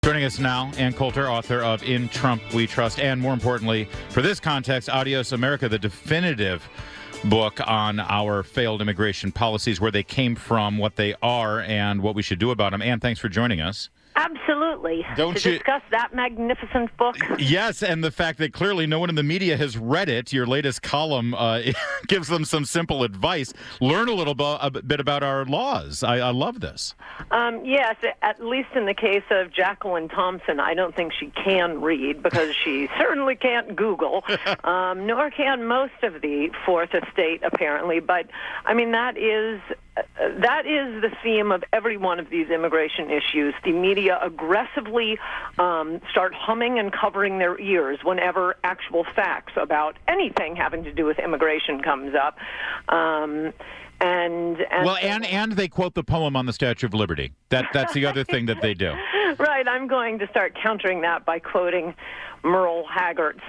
Joining us now, Ann Coulter, author of In Trump We Trust, and more importantly, for this context, Adios America, the definitive book on our failed immigration policies, where they came from, what they are, and what we should do about them. Ann, thanks for joining us. Absolutely. To discuss that magnificent book. Yes, and the fact that clearly no one in the media has read it. Your latest column gives them some simple advice. Learn a bit about our laws. I love this. Yes, at least in the case of Jacqueline Thompson, I don't think she can read because she certainly can't Google, nor can most of the Fourth Estate, apparently. But, I mean, that is the theme of every one of these immigration issues. The media aggressively start humming and covering their ears whenever actual facts about anything having to do with immigration comes up. And they quote the poem on the Statue of Liberty. That's the other thing that they do. Right. I'm going to start countering that by quoting Merle Haggart's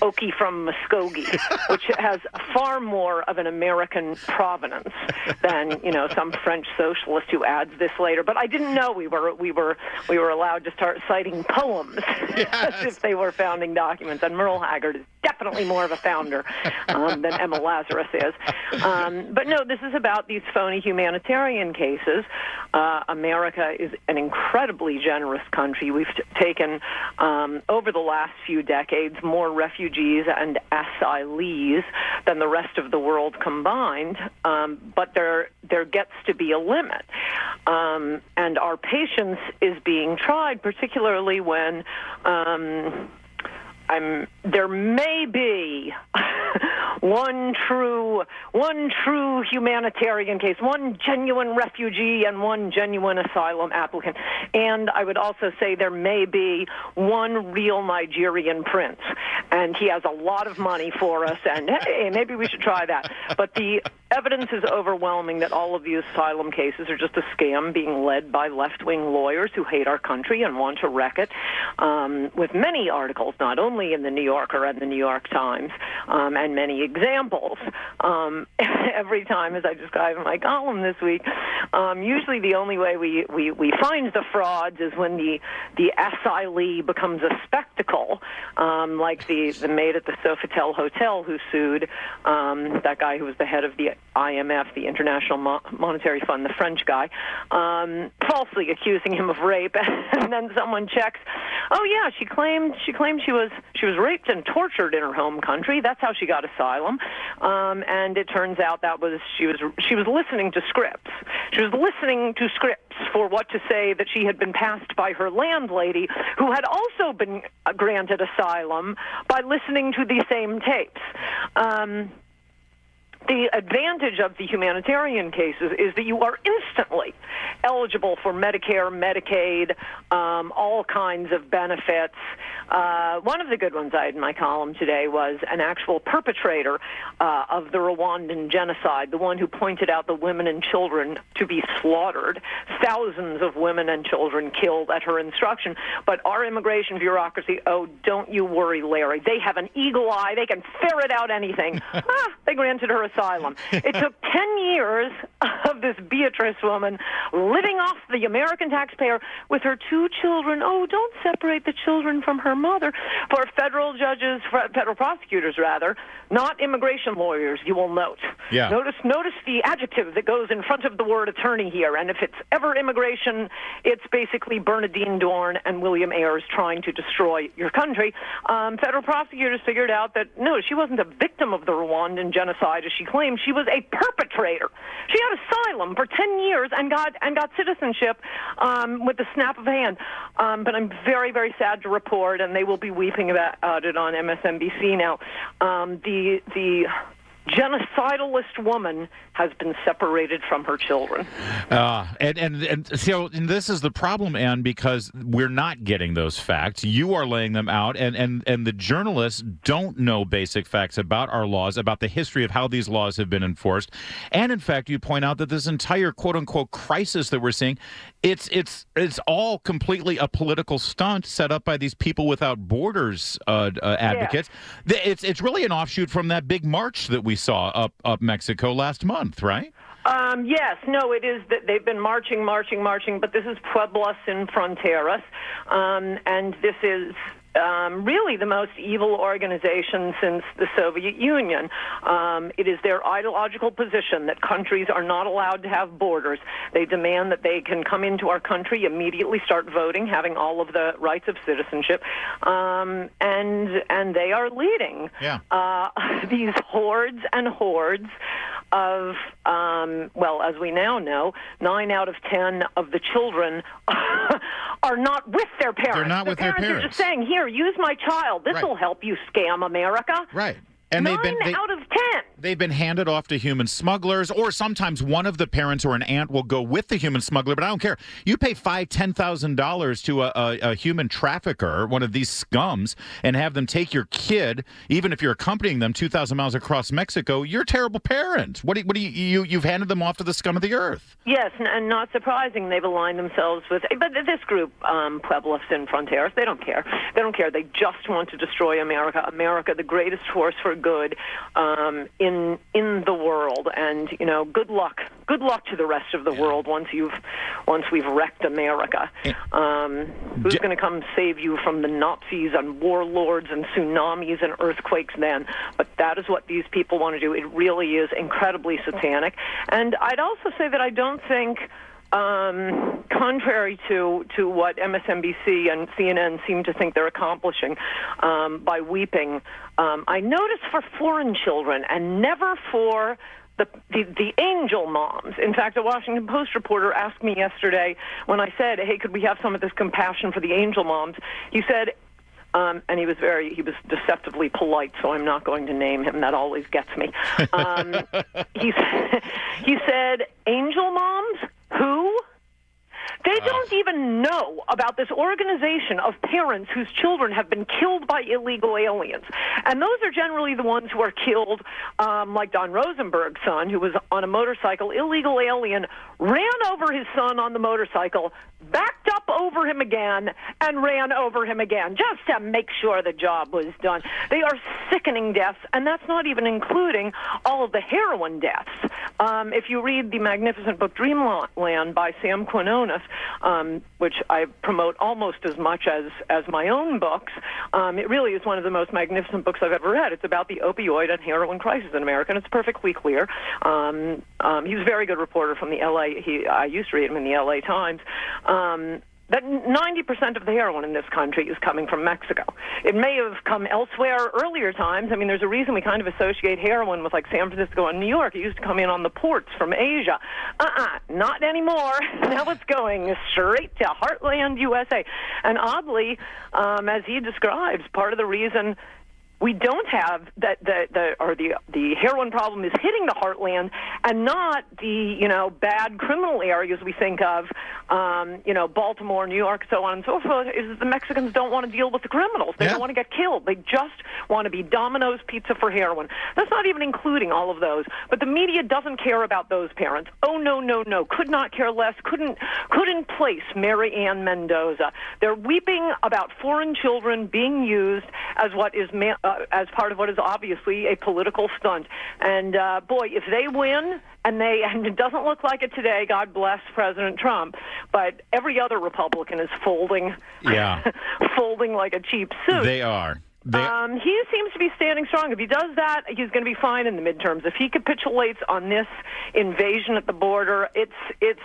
Okie from Muskogee, which has far more of an American provenance than, some French socialist who adds this later. But I didn't know we were allowed to start citing poems as if they were founding documents. And Merle Haggard is definitely more of a founder than Emma Lazarus is. But no, this is about these phony humanitarian cases. America is an incredibly generous country. We've taken, over the last few decades, more refugees and asylees than the rest of the world combined, but there gets to be a limit. And our patience is being tried, particularly when there may be one true humanitarian case, one genuine refugee and one genuine asylum applicant. And I would also say there may be one real Nigerian prince, and he has a lot of money for us, and hey, maybe we should try that. But the evidence is overwhelming that all of these asylum cases are just a scam being led by left-wing lawyers who hate our country and want to wreck it, with many articles, not only in the New Yorker and the New York Times, and many examples. Every time, as I describe in my column this week, usually the only way we find the frauds is when the asylee becomes a spectacle, like the maid at the Sofitel Hotel who sued that guy who was the head of the IMF, the International Monetary Fund, the French guy, falsely accusing him of rape, and then someone checks. Oh yeah, she claimed she was raped and tortured in her home country. That's how she got asylum. And it turns out that was she was listening to scripts. She was listening to scripts for what to say that she had been passed by her landlady, who had also been granted asylum by listening to the same tapes. The advantage of the humanitarian cases is that you are instantly eligible for Medicare, Medicaid, all kinds of benefits. One of the good ones I had in my column today was an actual perpetrator of the Rwandan genocide, the one who pointed out the women and children to be slaughtered, thousands of women and children killed at her instruction. But our immigration bureaucracy, oh, don't you worry, Larry. They have an eagle eye. They can ferret out anything. They granted her asylum. It took 10 years of this Beatrice woman living off the American taxpayer with her two children. Oh, don't separate the children from her mother. For federal prosecutors, not immigration lawyers, you will note. Yeah. Notice the adjective that goes in front of the word attorney here. And if it's ever immigration, it's basically Bernadine Dorn and William Ayers trying to destroy your country. Federal prosecutors figured out that, no, she wasn't a victim of the Rwandan genocide, as she claimed. She was a perpetrator. She had asylum for 10 years and got citizenship with the snap of a hand. But I'm very, very sad to report, and they will be weeping about it on MSNBC now, the genocidalist woman has been separated from her children. And this is the problem, Ann, because we're not getting those facts. You are laying them out, and the journalists don't know basic facts about our laws, about the history of how these laws have been enforced. And in fact, you point out that this entire quote-unquote crisis that we're seeing, it's all completely a political stunt set up by these People Without Borders advocates. Yeah. It's really an offshoot from that big march that we saw up Mexico last month, right? Yes, no, it is that they've been marching, but this is Pueblos sin Fronteras, and this is really the most evil organization since the Soviet Union. It is their ideological position that countries are not allowed to have borders. They demand that they can come into our country, immediately start voting, having all of the rights of citizenship, and they are leading these hordes and hordes of, well, as we now know, 9 out of 10 of the children are not with their parents. They're not with their parents. Are just saying, here, use my child. This will help you scam America. Right. And 9 out of 10. They've been handed off to human smugglers, or sometimes one of the parents or an aunt will go with the human smuggler. But I don't care. You pay $5,000-$10,000 to a human trafficker, one of these scums, and have them take your kid, even if you're accompanying them 2,000 miles across Mexico. You're a terrible parent. You've handed them off to the scum of the earth. Yes, and not surprising, they've aligned themselves with. But this group, Pueblos sin Fronteras, they don't care. They don't care. They just want to destroy America. America, the greatest force for good in the world, and good luck to the rest of the world once we've wrecked America. Who's going to come save you from the Nazis and warlords and tsunamis and earthquakes then? But that is what these people want to do. It really is incredibly satanic. And I'd also say that I don't think, contrary to what MSNBC and CNN seem to think they're accomplishing by weeping, I notice for foreign children and never for the angel moms. In fact, a Washington Post reporter asked me yesterday when I said, hey, could we have some of this compassion for the angel moms? He said, and he was deceptively polite, so I'm not going to name him. That always gets me. He said, angel moms? Who? They don't even know about this organization of parents whose children have been killed by illegal aliens. And those are generally the ones who are killed, like Don Rosenberg's son, who was on a motorcycle. Illegal alien ran over his son on the motorcycle, backed up over him again, and ran over him again, just to make sure the job was done. They are sickening deaths, and that's not even including all of the heroin deaths. If you read the magnificent book Dreamland by Sam Quinones, which I promote almost as much as my own books, it really is one of the most magnificent books I've ever read. It's about the opioid and heroin crisis in America, and it's perfectly clear. He was a very good reporter from the LA. I used to read him in the LA Times. That 90% of the heroin in this country is coming from Mexico. It may have come elsewhere earlier times. I mean, there's a reason we kind of associate heroin with, like, San Francisco and New York. It used to come in on the ports from Asia. Not anymore. Now it's going straight to Heartland, USA. And oddly, as he describes, part of the reason we don't have the heroin problem is hitting the heartland and not the bad criminal areas we think of, Baltimore, New York, so on and so forth. Is the Mexicans don't want to deal with the criminals. They don't want to get killed. They just want to be Domino's Pizza for heroin. That's not even including all of those. But the media doesn't care about those parents. Oh no, could not care less. Couldn't place Mary Ann Mendoza. They're weeping about foreign children being used as as part of what is obviously a political stunt. And boy, if they win, and it doesn't look like it today, God bless President Trump, but every other Republican is folding, folding like a cheap suit. They are. He seems to be standing strong. If he does that, he's going to be fine in the midterms. If he capitulates on this invasion at the border, it's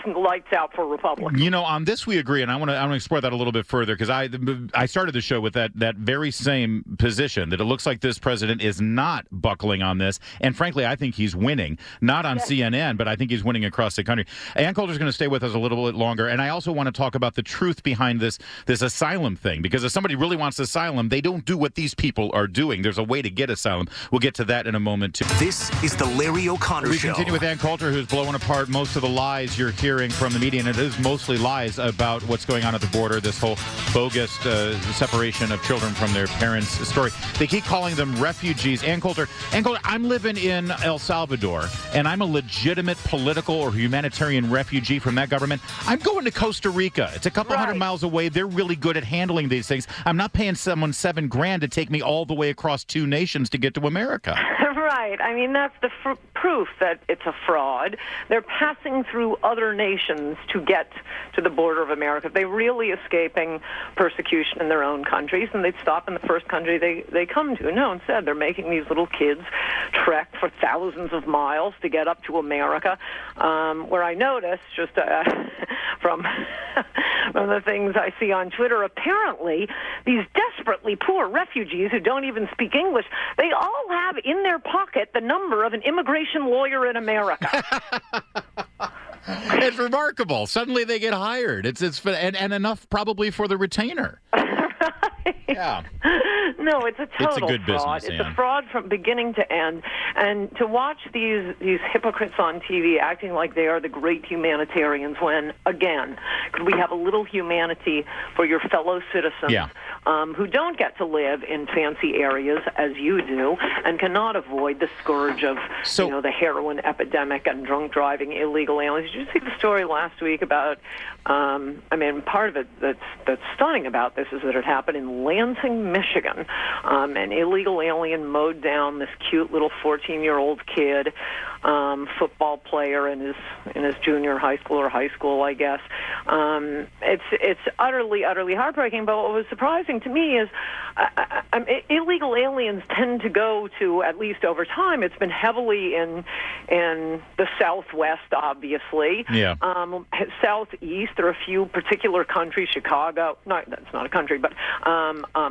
lights out for Republicans. On this we agree, and I want to explore that a little bit further, because I started the show with that very same position, that it looks like this president is not buckling on this, and frankly, I think he's winning, not on CNN, but I think he's winning across the country. Ann Coulter's going to stay with us a little bit longer, and I also want to talk about the truth behind this asylum thing, because if somebody really wants asylum, they don't do what these people are doing. There's a way to get asylum. We'll get to that in a moment, too. This is the Larry O'Connor Show. We continue with Ann Coulter, who's blowing apart most of the lies you're hearing from the media, and it is mostly lies about what's going on at the border, this whole bogus separation of children from their parents story. They keep calling them refugees. Ann Coulter, I'm living in El Salvador, and I'm a legitimate political or humanitarian refugee from that government. I'm going to Costa Rica. It's a couple hundred miles away. They're really good at handling these things. I'm not paying someone $7,000 to take me all the way across two nations to get to America. Right. I mean, that's the proof that it's a fraud. They're passing through other nations to get to the border of America. They're really escaping persecution in their own countries, and they'd stop in the first country they come to. No, instead, they're making these little kids trek for thousands of miles to get up to America, where I noticed, just from the things I see on Twitter, apparently these desperately poor refugees who don't even speak English, they all have in their pocket the number of an immigration lawyer in America. It's remarkable. Suddenly they get hired. It's and enough probably for the retainer. Yeah. No, it's a total good fraud. business, It's a fraud from beginning to end. And to watch these hypocrites on TV acting like they are the great humanitarians when, again, could we have a little humanity for your fellow citizens who don't get to live in fancy areas as you do and cannot avoid the scourge of the heroin epidemic and drunk driving, illegal aliens? Did you see the story last week about, part of it that's stunning about this is that it happened in Lansing, Michigan. An illegal alien mowed down this cute little 14-year-old kid, football player in his junior high school, I guess. It's utterly heartbreaking. But what was surprising to me is illegal aliens tend to go to, at least over time, it's been heavily in the Southwest, obviously. Yeah. Southeast, there are a few particular countries, Chicago. No, that's not a country, but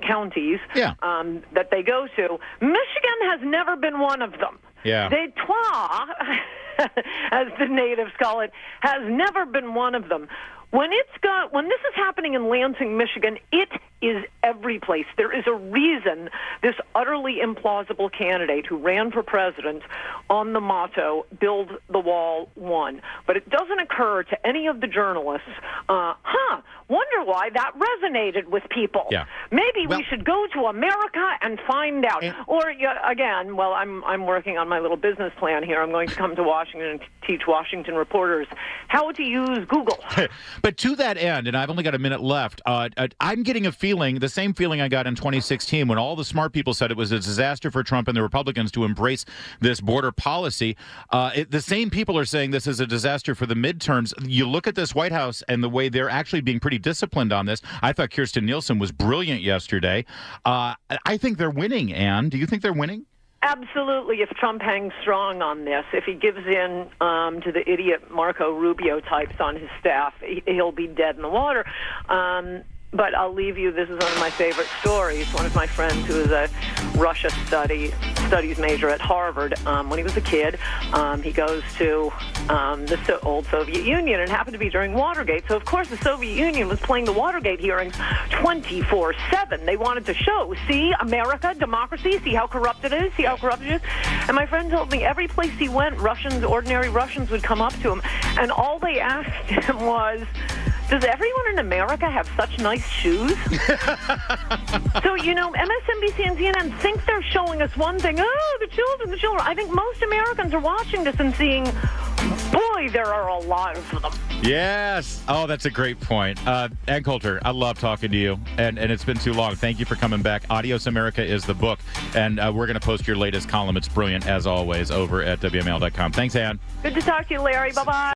counties that they go to. Michigan has never been one of them. Yeah. Detroit, as the natives call it, has never been one of them. When this is happening in Lansing, Michigan, it is every place. There is a reason this utterly implausible candidate who ran for president on the motto, build the wall, won. But it doesn't occur to any of the journalists, wonder why that resonated with people. Yeah. Maybe we should go to America and find out. Again, I'm working on my little business plan here. I'm going to come to Washington and teach Washington reporters how to use Google. But to that end, and I've only got a minute left, I'm getting a feeling, the same feeling I got in 2016 when all the smart people said it was a disaster for Trump and the Republicans to embrace this border policy. The same people are saying this is a disaster for the midterms. You look at this White House and the way they're actually being pretty disciplined on this. I thought Kirstjen Nielsen was brilliant yesterday. I think they're winning, Ann. Do you think they're winning? Absolutely. If Trump hangs strong on this, if he gives in to the idiot Marco Rubio types on his staff, he'll be dead in the water. But I'll leave you, this is one of my favorite stories. One of my friends who is a Russia studies major at Harvard, when he was a kid, he goes to the old Soviet Union, and happened to be during Watergate. So, of course, the Soviet Union was playing the Watergate hearings 24/7. They wanted to show, see, America, democracy, see how corrupt it is, see how corrupt it is. And my friend told me every place he went, ordinary Russians would come up to him, and all they asked him was, does everyone in America have such nice shoes? So, MSNBC and CNN think they're showing us one thing. Oh, the children. I think most Americans are watching this and seeing, boy, there are a lot of them. Yes. Oh, that's a great point. Ann Coulter, I love talking to you, and it's been too long. Thank you for coming back. Adios America is the book, and we're going to post your latest column. It's brilliant, as always, over at WML.com. Thanks, Ann. Good to talk to you, Larry. Bye-bye.